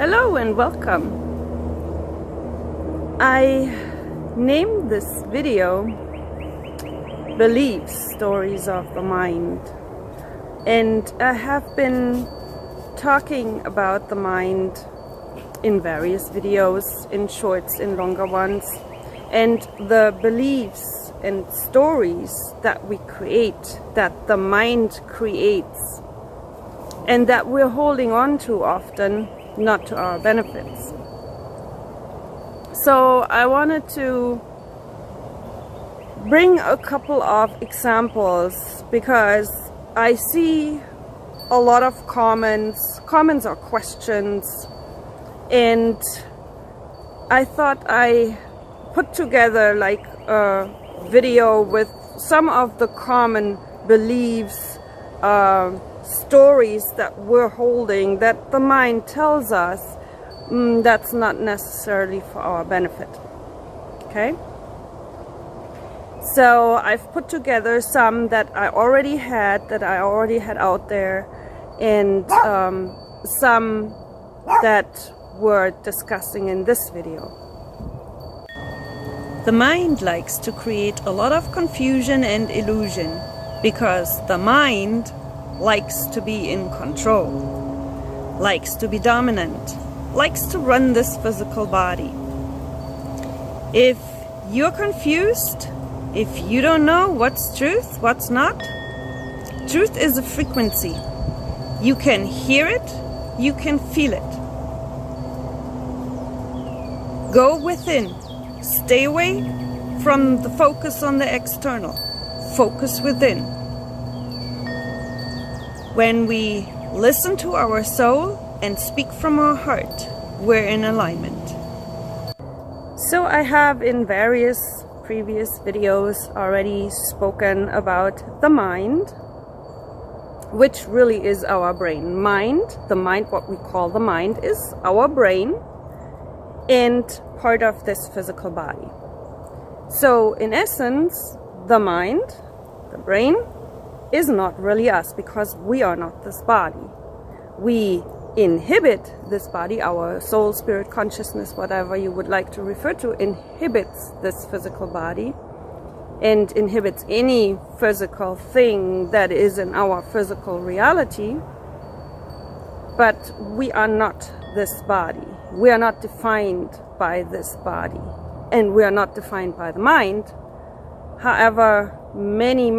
Hello and welcome. I named this video Beliefs, Stories of the Mind, and I have been talking about the mind in various videos, in shorts, in longer ones, and the beliefs and stories that we create, that the mind creates, and that we're holding on to often, not to our benefits. So I wanted to bring a couple of examples because I see a lot of comments or questions, and I thought I put together like a video with some of the common beliefs, stories that we're holding, that the mind tells us that's not necessarily for our benefit. Okay, so I've put together some that I already had out there, and some that we're discussing in this video. The mind likes to create a lot of confusion and illusion because the mind likes to be in control, likes to be dominant, likes to run this physical body. If you're confused, if you don't know what's truth, what's not, truth is a frequency. You can hear it, you can feel it. Go within, stay away from the focus on the external, focus within. When we listen to our soul and speak from our heart, we're in alignment. So I have in various previous videos already spoken about the mind, which really is our brain. The mind, what we call the mind, is our brain and part of this physical body. So in essence, the mind, the brain, is not really us, because we are not this body. We inhibit this body, our soul, spirit, consciousness, whatever you would like to refer to, inhibits this physical body and inhibits any physical thing that is in our physical reality. But we are not this body. We are not defined by this body, and we are not defined by the mind. However, many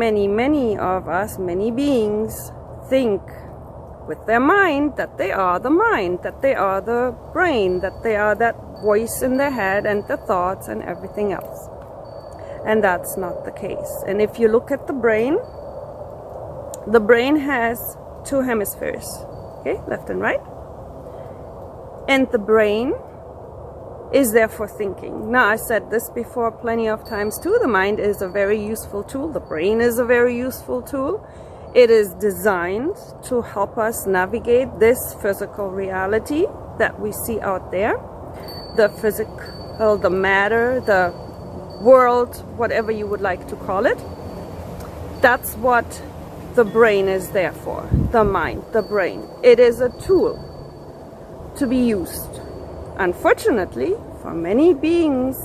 of us, many beings, think with their mind that they are the mind, that they are the brain, that they are that voice in their head and the thoughts and everything else. And that's not the case. And if you look at the brain has two hemispheres, okay, left and right. And the brain is there for thinking. Now, I said this before plenty of times too. The mind is a very useful tool. The brain is a very useful tool. It is designed to help us navigate this physical reality that we see out there. The physical, the matter, the world, whatever you would like to call it. That's what the brain is there for. The mind, the brain. It is a tool to be used. Unfortunately, for many beings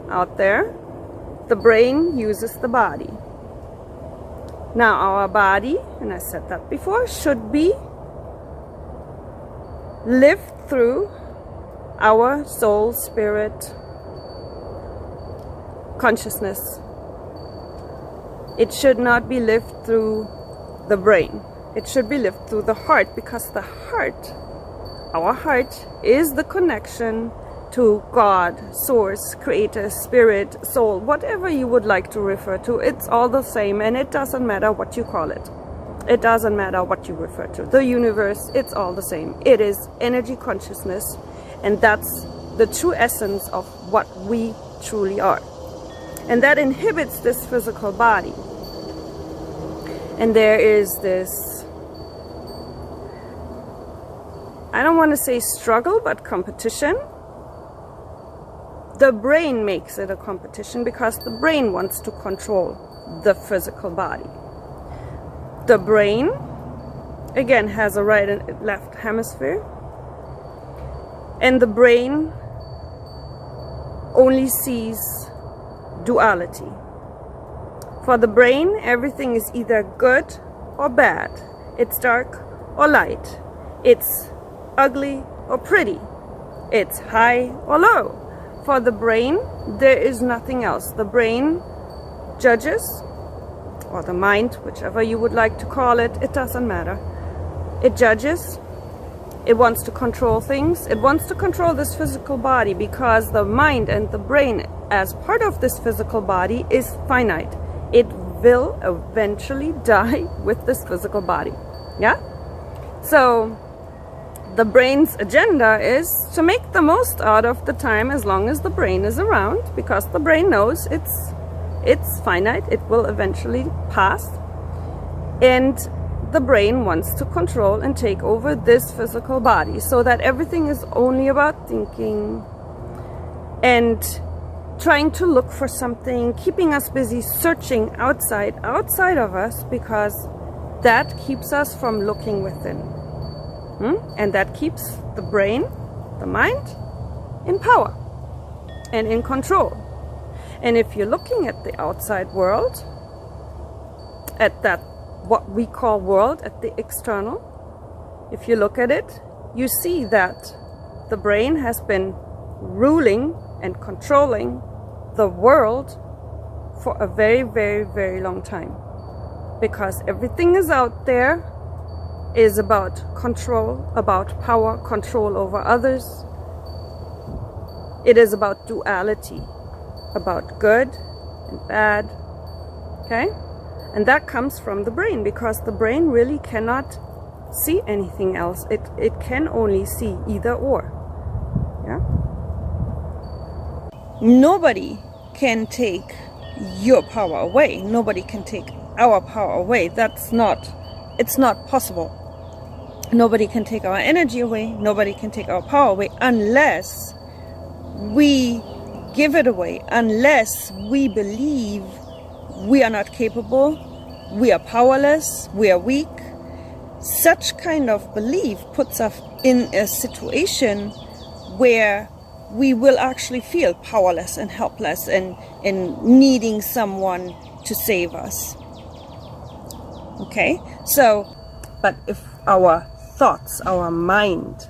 out there, the brain uses the body. Now, our body, and I said that before, should be lived through our soul, spirit, consciousness. It should not be lived through the brain. It should be lived through the heart, because the heart, our heart, is the connection to God, source, creator, spirit, soul, whatever you would like to refer to. It's all the same, and it doesn't matter what you call it. It doesn't matter what you refer to. The universe, it's all the same. It is energy consciousness, and that's the true essence of what we truly are. And that inhibits this physical body. And there is this, I don't want to say struggle, but competition. The brain makes it a competition because the brain wants to control the physical body. The brain, again, has a right and left hemisphere. And the brain only sees duality. For the brain, everything is either good or bad. It's dark or light. It's ugly or pretty. It's high or low. For the brain, there is nothing else. The brain judges, or the mind, whichever you would like to call it, it doesn't matter. It judges. It wants to control things. It wants to control this physical body because the mind and the brain, as part of this physical body, is finite. It will eventually die with this physical body. Yeah? So the brain's agenda is to make the most out of the time as long as the brain is around, because the brain knows it's finite, it will eventually pass. And the brain wants to control and take over this physical body so that everything is only about thinking and trying to look for something, keeping us busy searching outside of us, because that keeps us from looking within. And that keeps the brain, the mind, in power and in control. And if you're looking at the outside world, at that what we call world, at the external, if you look at it, you see that the brain has been ruling and controlling the world for a very, very, very long time. Because everything is out there is about control, about power, control over others. It is about duality, about good and bad, okay? And that comes from the brain, because the brain really cannot see anything else. It can only see either or, yeah? Nobody can take your power away. Nobody can take our power away. It's not possible. Nobody can take our energy away. Nobody can take our power away unless we give it away, unless we believe we are not capable, we are powerless, we are weak. Such kind of belief puts us in a situation where we will actually feel powerless and helpless and needing someone to save us. Okay? So, but if our thoughts, our mind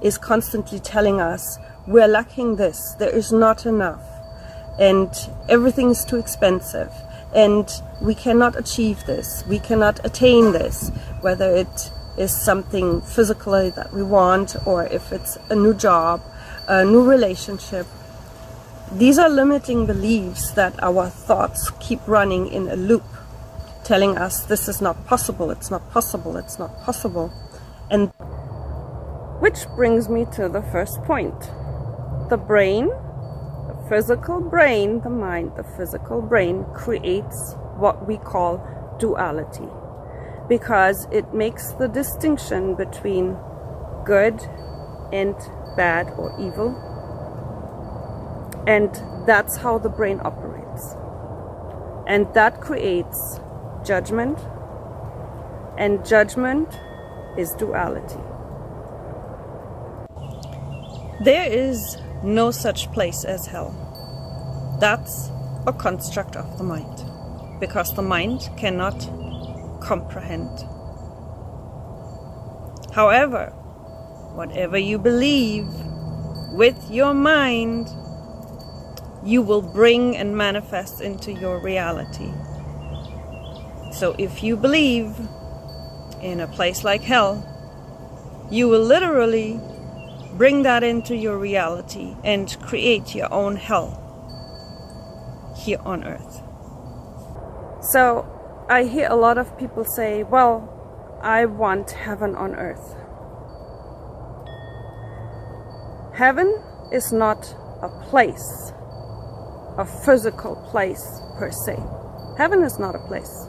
is constantly telling us we're lacking this, there is not enough, and everything is too expensive, and we cannot achieve this, we cannot attain this, whether it is something physically that we want, or if it's a new job, a new relationship. These are limiting beliefs that our thoughts keep running in a loop, telling us this is not possible, it's not possible, it's not possible. And which brings me to the first point. The brain, the physical brain, the mind, the physical brain creates what we call duality, because it makes the distinction between good and bad or evil, and that's how the brain operates. And that creates judgment, and judgment is duality. There is no such place as hell. That's a construct of the mind, because the mind cannot comprehend. However, whatever you believe with your mind, you will bring and manifest into your reality. So if you believe in a place like hell, you will literally bring that into your reality and create your own hell here on earth. So I hear a lot of people say, well, I want heaven on earth. Heaven is not a place, a physical place per se. Heaven is not a place.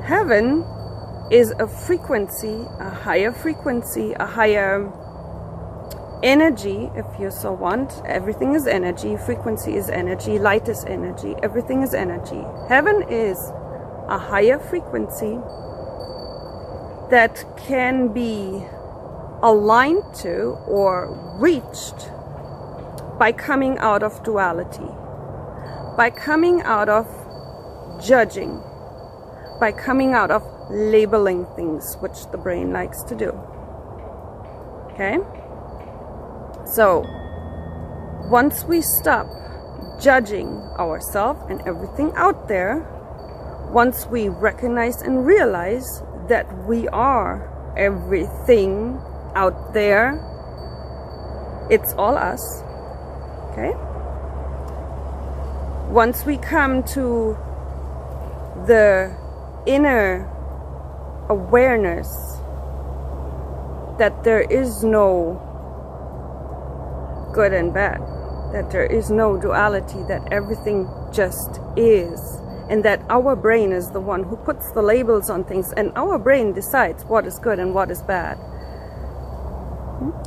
Heaven is a frequency, a higher frequency, a higher energy, if you so want. Everything is energy, frequency is energy, light is energy, everything is energy. Heaven is a higher frequency that can be aligned to or reached by coming out of duality, by coming out of judging, by coming out of labeling things, which the brain likes to do. Okay? So, once we stop judging ourselves and everything out there, once we recognize and realize that we are everything out there, it's all us. Okay? Once we come to the inner awareness that there is no good and bad, that there is no duality, that everything just is, and that our brain is the one who puts the labels on things, and our brain decides what is good and what is bad.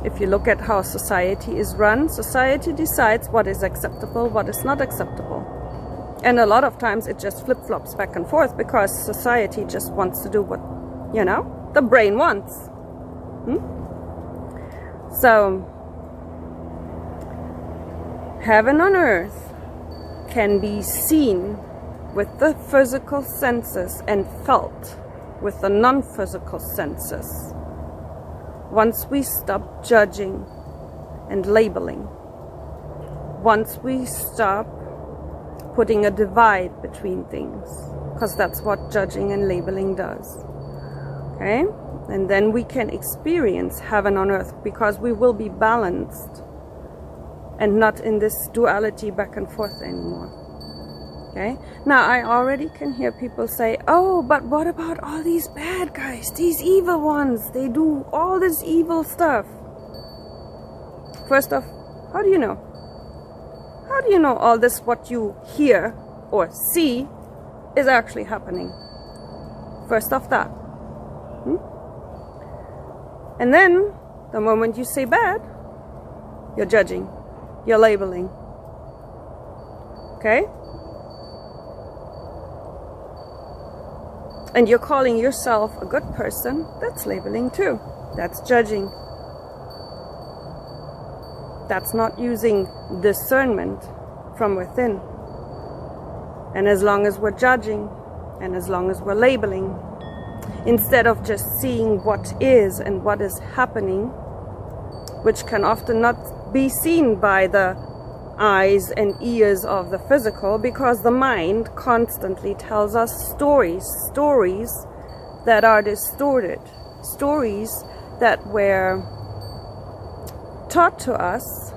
If you look at how society is run, society decides what is acceptable, what is not acceptable. And a lot of times it just flip-flops back and forth because society just wants to do what, you know, the brain wants. So, heaven on earth can be seen with the physical senses and felt with the non-physical senses. Once we stop judging and labeling, once we stop putting a divide between things, because that's what judging and labeling does. Okay? And then we can experience heaven on earth because we will be balanced and not in this duality back and forth anymore. Okay? Now I already can hear people say, oh, but what about all these bad guys, these evil ones? They do all this evil stuff. First off, how do you know? How do you know all this, what you hear or see, is actually happening? First off that. And then, the moment you say bad, you're judging, you're labeling. Okay? And you're calling yourself a good person, that's labeling too. That's judging. That's not using discernment from within. And as long as we're judging, and as long as we're labeling, instead of just seeing what is and what is happening, which can often not be seen by the eyes and ears of the physical, because the mind constantly tells us stories that are distorted, stories that were taught to us,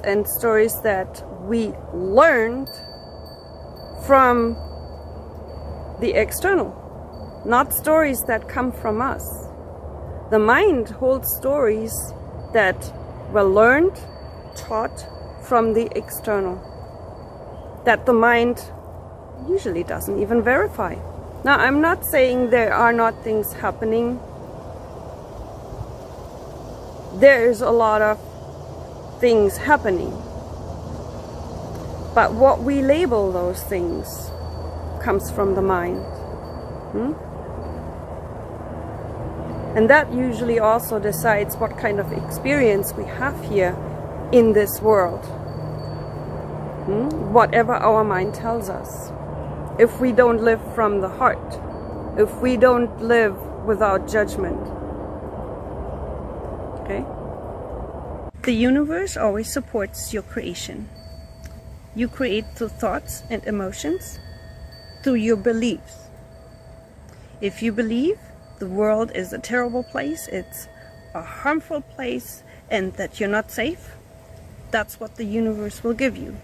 and stories that we learned from the external, not stories that come from us. The mind holds stories that were learned, taught from the external, that the mind usually doesn't even verify. Now, I'm not saying there are not things happening. There is a lot of things happening. But what we label those things comes from the mind. And that usually also decides what kind of experience we have here in this world. Whatever our mind tells us. If we don't live from the heart, if we don't live without judgment. Okay? The universe always supports your creation. You create through thoughts and emotions, through your beliefs. If you believe the world is a terrible place, it's a harmful place, and that you're not safe, that's what the universe will give you.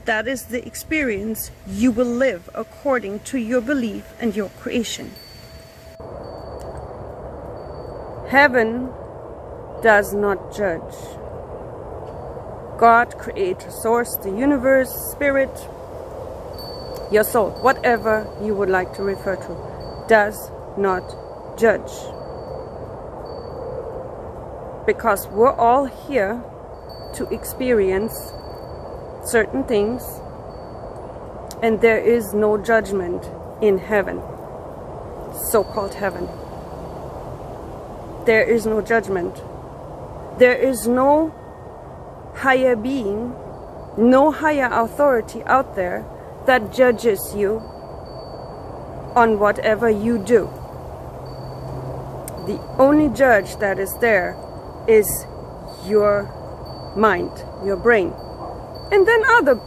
That is the experience you will live according to your belief and your creation. Heaven does not judge. God, creator, source, the universe, spirit, your soul, whatever you would like to refer to, does not judge. Because we're all here to experience certain things, and there is no judgment in heaven. so-called heaven. There is no judgment. There is no higher being, no higher authority out there that judges you on whatever you do. The only judge that is there is your mind, your brain. And then other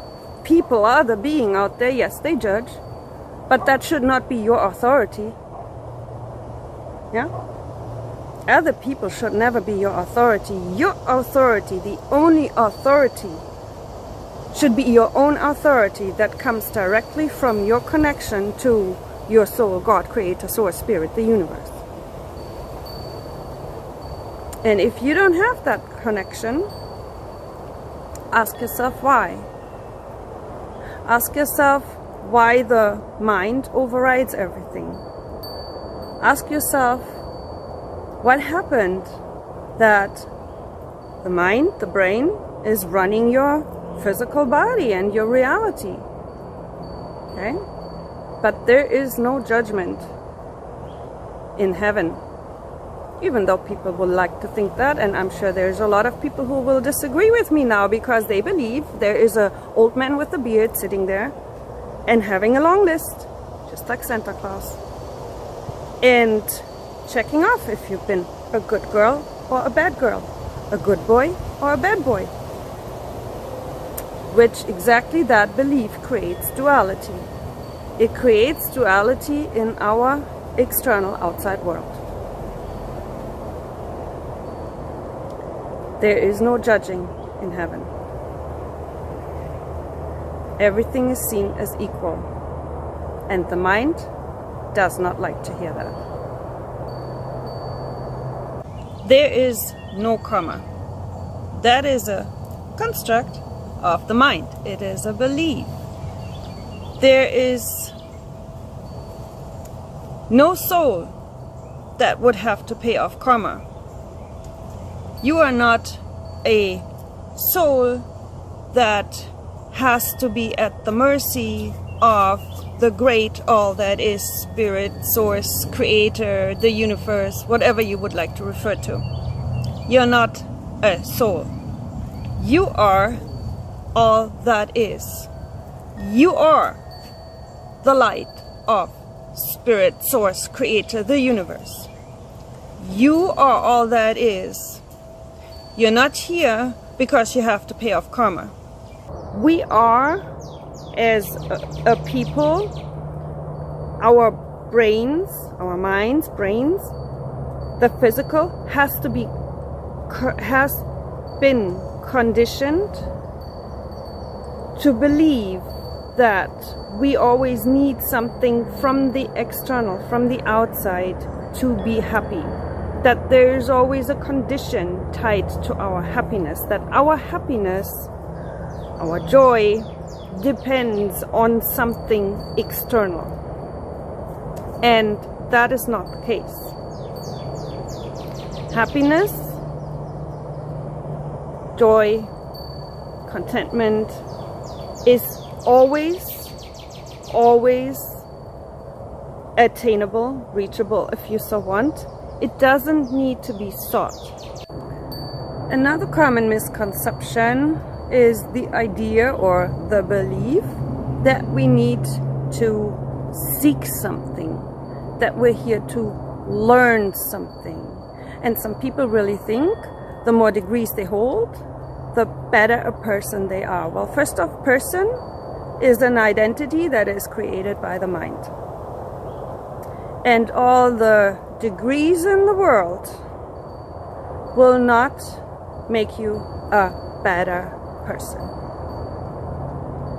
people, other being out there, yes, they judge, but that should not be your authority. Yeah? Other people should never be your authority. Your authority, the only authority, should be your own authority that comes directly from your connection to your soul, God, Creator, Source, Spirit, the universe. And if you don't have that connection, ask yourself why. Ask yourself why the mind overrides everything. Ask yourself what happened that the mind, the brain, is running your physical body and your reality. Okay? But there is no judgment in heaven. Even though people would like to think that, and I'm sure there's a lot of people who will disagree with me now because they believe there is an old man with a beard sitting there and having a long list, just like Santa Claus, and checking off if you've been a good girl or a bad girl, a good boy or a bad boy. Which exactly that belief creates duality. It creates duality in our external outside world. There is no judging in heaven. Everything is seen as equal. And the mind does not like to hear that. There is no karma. That is a construct of the mind. It is a belief. There is no soul that would have to pay off karma. You are not a soul that has to be at the mercy of the great all that is Spirit, Source, Creator, the universe, whatever you would like to refer to. You're not a soul. You are all that is. You are the light of Spirit, Source, Creator, the universe. You are all that is. You're not here because you have to pay off karma. We are, as a people, our brains, our minds, brains, the physical has been conditioned to believe that we always need something from the external, from the outside, to be happy. That there is always a condition tied to our happiness, that our happiness, our joy, depends on something external. And that is not the case. Happiness, joy, contentment is always attainable, reachable if you so want. It doesn't need to be sought. Another common misconception is the idea or the belief that we need to seek something, that we're here to learn something. And some people really think the more degrees they hold, the better a person they are. Well, first off, person is an identity that is created by the mind. And all the degrees in the world will not make you a better person.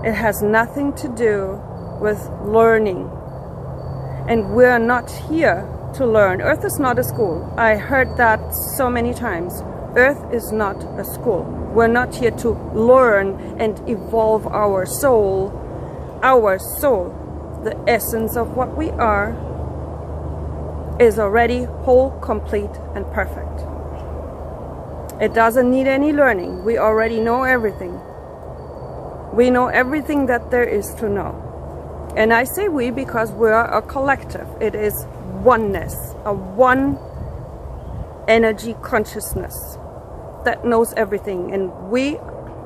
It has nothing to do with learning. And we're not here to learn. Earth is not a school. I heard that so many times. Earth is not a school. We're not here to learn and evolve our soul. Our soul, the essence of what we are, is already whole, complete, and perfect. It doesn't need any learning. We already know everything. We know everything that there is to know. And I say we because we're a collective. It is oneness, a one energy consciousness that knows everything. And we,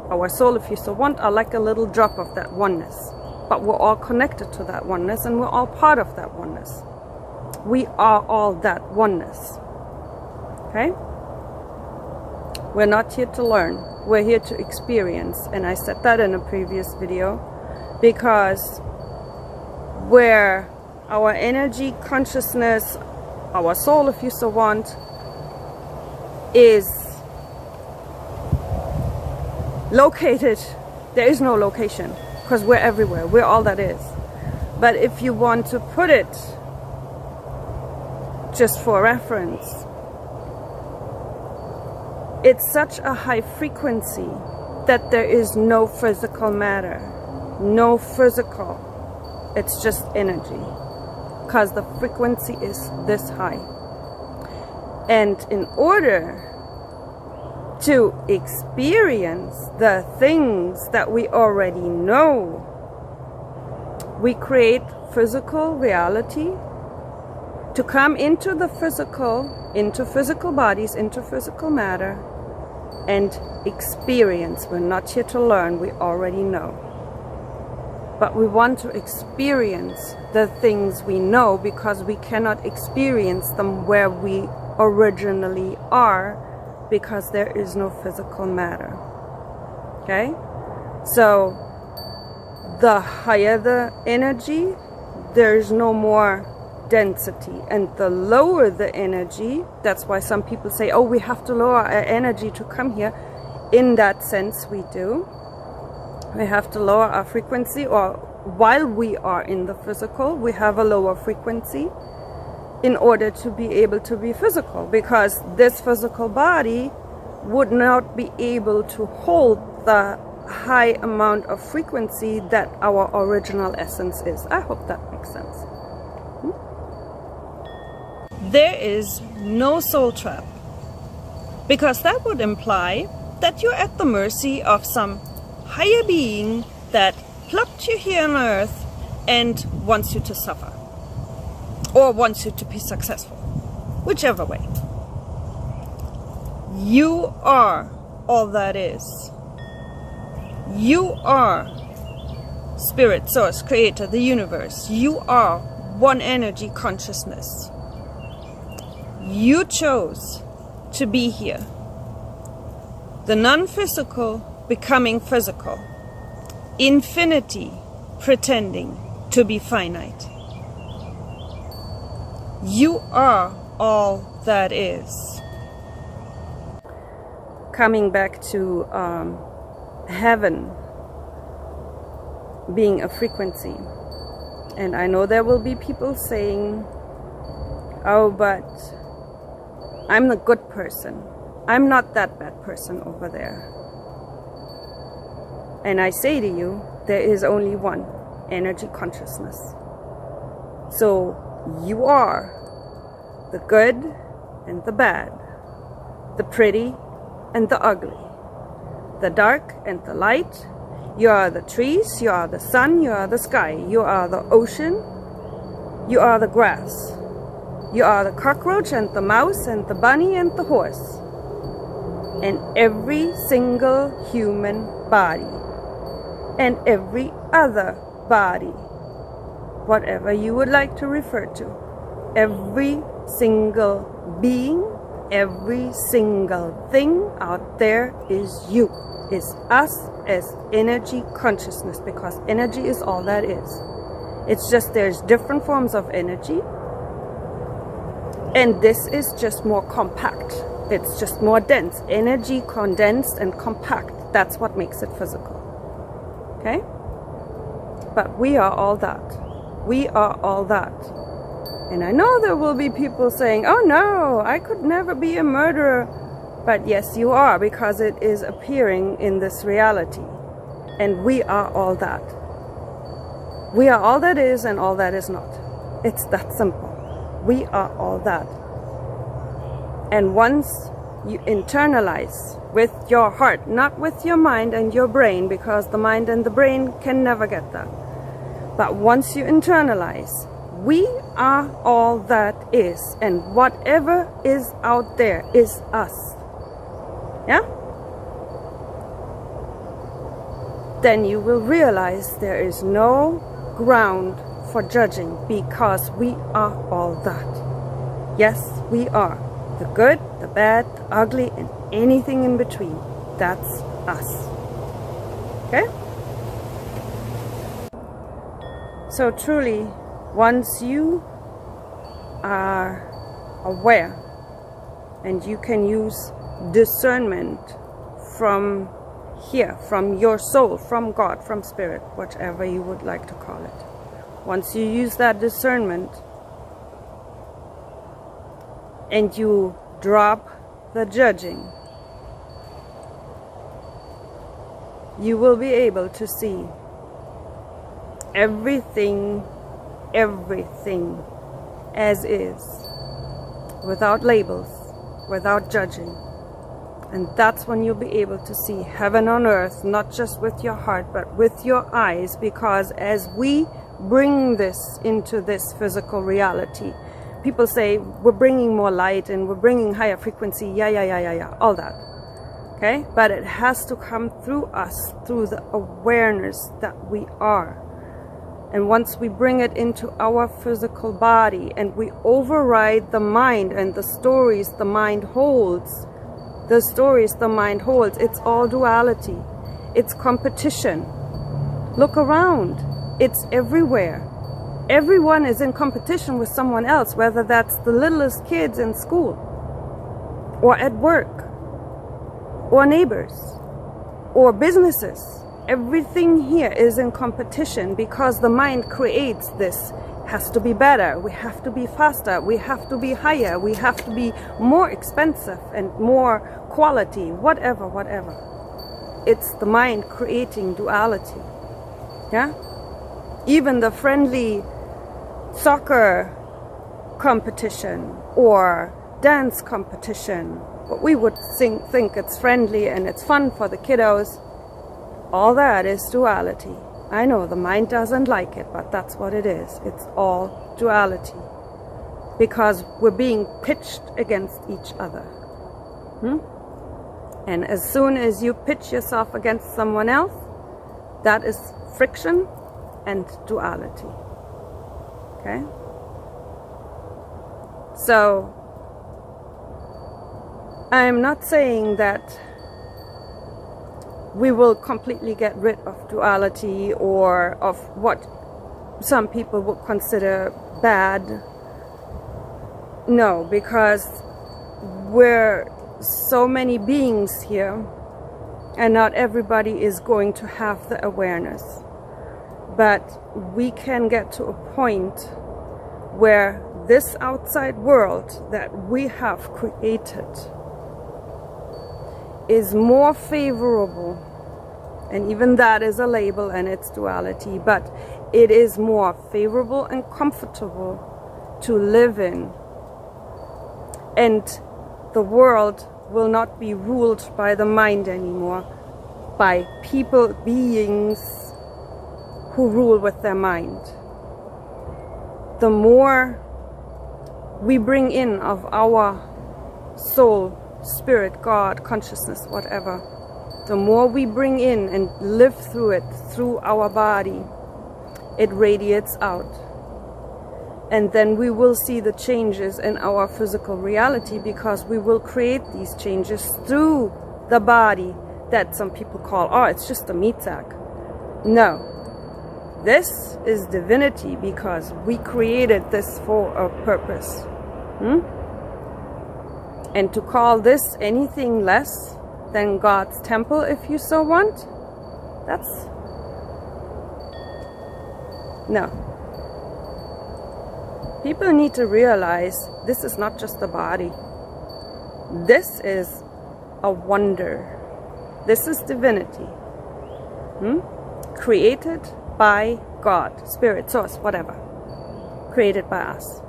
our soul, if you so want, are like a little drop of that oneness. But we're all connected to that oneness, and we're all part of that oneness. We are all that oneness. Okay? We're not here to learn. We're here to experience. And I said that in a previous video, because where our energy, consciousness, our soul, if you so want, is located, there is no location, because we're everywhere. We're all that is. But if you want to put it just for reference, it's such a high frequency that there is no physical matter, no physical. It's just energy, because the frequency is this high. And in order to experience the things that we already know, we create physical reality to come into the physical, into physical bodies, into physical matter, and experience. We're not here to learn, we already know. But we want to experience the things we know, because we cannot experience them where we originally are, because there is no physical matter. Okay? So the higher the energy, there's no more density, and the lower the energy, that's why some people say, oh, we have to lower our energy to come here. In that sense, we do. We have to lower our frequency, or while we are in the physical, we have a lower frequency in order to be able to be physical, because this physical body would not be able to hold the high amount of frequency that our original essence is. I hope that makes sense. There is no soul trap, because that would imply that you're at the mercy of some higher being that plucked you here on earth and wants you to suffer, or wants you to be successful, whichever way. You are all that is. You are Spirit, Source, Creator, the universe. You are one energy consciousness. You chose to be here. The non-physical becoming physical. Infinity pretending to be finite. You are all that is. Coming back to heaven being a frequency. And I know there will be people saying, oh, but I'm the good person. I'm not that bad person over there. And I say to you, there is only one energy consciousness. So you are the good and the bad, the pretty and the ugly, the dark and the light. You are the trees, you are the sun, you are the sky, you are the ocean, you are the grass, you are the cockroach and the mouse and the bunny and the horse, and every single human body, and every other body, whatever you would like to refer to. Every single being, every single thing out there is you, is us as energy consciousness, because energy is all that is. It's just there's different forms of energy, and this is just more compact. It's just more dense. Energy condensed and compact. That's what makes it physical. Okay? But we are all that. We are all that. And I know there will be people saying, oh no, I could never be a murderer. But yes, you are, because it is appearing in this reality. And we are all that. We are all that is and all that is not. It's that simple. We are all that. And once you internalize with your heart, not with your mind and your brain, because the mind and the brain can never get that. But once you internalize, we are all that is, and whatever is out there is us. Yeah? Then you will realize there is no ground for judging, because we are all that. Yes, we are. The good, the bad, the ugly, and anything in between. That's us. Okay? So truly, once you are aware and you can use discernment from here, from your soul, from God, from spirit, whatever you would like to call it. Once you use that discernment and you drop the judging, you will be able to see everything as is, without labels, without judging. And that's when you'll be able to see heaven on earth, not just with your heart, but with your eyes, because as we bring this into this physical reality, people say we're bringing more light and we're bringing higher frequency, yeah, all that. Okay? But it has to come through us, through the awareness that we are. And once we bring it into our physical body and we override the mind and the stories the mind holds, it's all duality. It's competition. Look around. It's everywhere. Everyone is in competition with someone else, whether that's the littlest kids in school, or at work, or neighbors, or businesses. Everything here is in competition because the mind creates this. Has to be better, we have to be faster, we have to be higher, we have to be more expensive and more quality, whatever. It's the mind creating duality. Yeah? Even the friendly soccer competition or dance competition, what we would think it's friendly and it's fun for the kiddos, all that is duality. I know the mind doesn't like it, but that's what it is. It's all duality. Because we're being pitched against each other. And as soon as you pitch yourself against someone else, that is friction and duality. Okay? So, I'm not saying that we will completely get rid of duality or of what some people would consider bad. No, because we're so many beings here and not everybody is going to have the awareness. But we can get to a point where this outside world that we have created is more favorable, and even that is a label and it's duality, but it is more favorable and comfortable to live in, and the world will not be ruled by the mind anymore, by people, beings who rule with their mind. The more we bring in of our soul, spirit, God, consciousness, whatever, the more we bring in and live through it, through our body, it radiates out. And then we will see the changes in our physical reality, because we will create these changes through the body that some people call, oh, it's just a meat sack. No. This is divinity, because we created this for a purpose. And to call this anything less than God's temple, if you so want, that's... no. People need to realize this is not just a body. This is a wonder. This is divinity. Created by God, spirit, source, whatever. Created by us.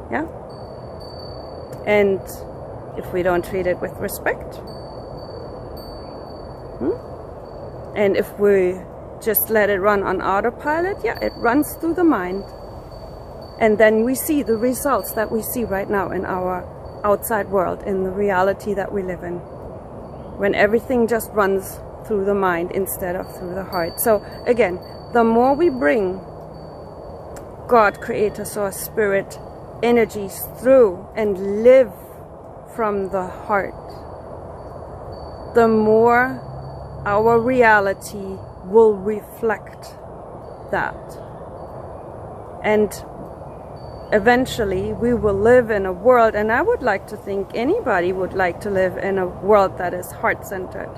Yeah? And if we don't treat it with respect, and if we just let it run on autopilot, yeah, it runs through the mind. And then we see the results that we see right now in our outside world, in the reality that we live in, when everything just runs through the mind instead of through the heart. So again, the more we bring God, Creator, Source, Spirit, energies through and live from the heart, the more our reality will reflect that. And eventually we will live in a world, and I would like to think anybody would like to live in a world that is heart-centered.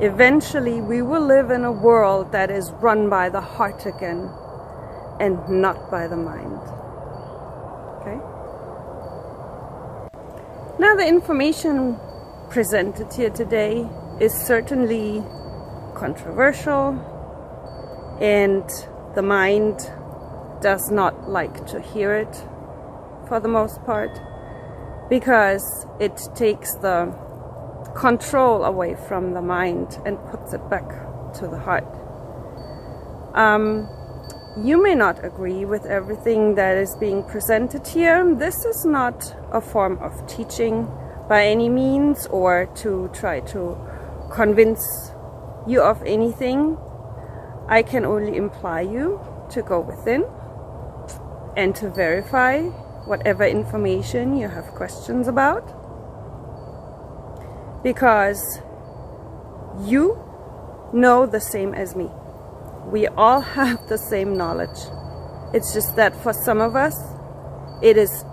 Eventually we will live in a world that is run by the heart again and not by the mind. Okay? Now, the information presented here today is certainly controversial, and the mind does not like to hear it for the most part, because it takes the control away from the mind and puts it back to the heart. You may not agree with everything that is being presented here. This is not a form of teaching by any means, or to try to convince you of anything. I can only imply you to go within and to verify whatever information you have questions about, because you know the same as me. We all have the same knowledge. It's just that for some of us it is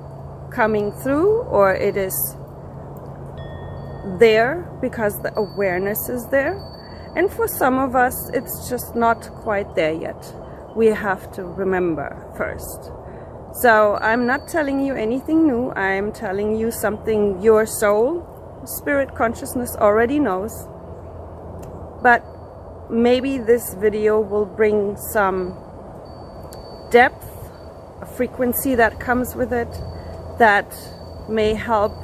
coming through, or it is there because the awareness is there, and for some of us it's just not quite there yet. We have to remember first. So I'm not telling you anything new. I'm telling you something your soul, spirit, consciousness already knows. But maybe this video will bring some depth, a frequency that comes with it, that may help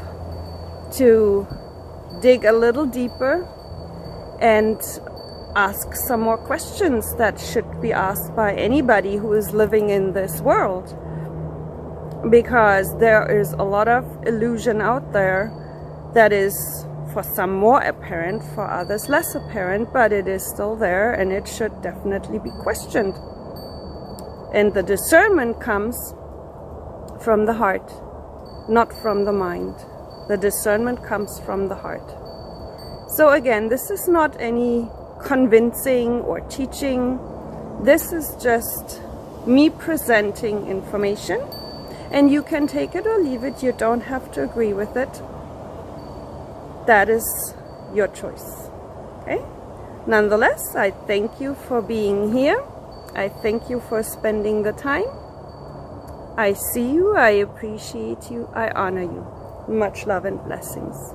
to dig a little deeper and ask some more questions that should be asked by anybody who is living in this world. Because there is a lot of illusion out there that is for some more apparent, for others less apparent, but it is still there, and it should definitely be questioned. And the discernment comes from the heart, not from the mind. The discernment comes from the heart. So again, this is not any convincing or teaching. This is just me presenting information, and you can take it or leave it. You don't have to agree with it. That is your choice. Okay? Nonetheless, I thank you for being here. I thank you for spending the time. I see you, I appreciate you, I honor you. Much love and blessings.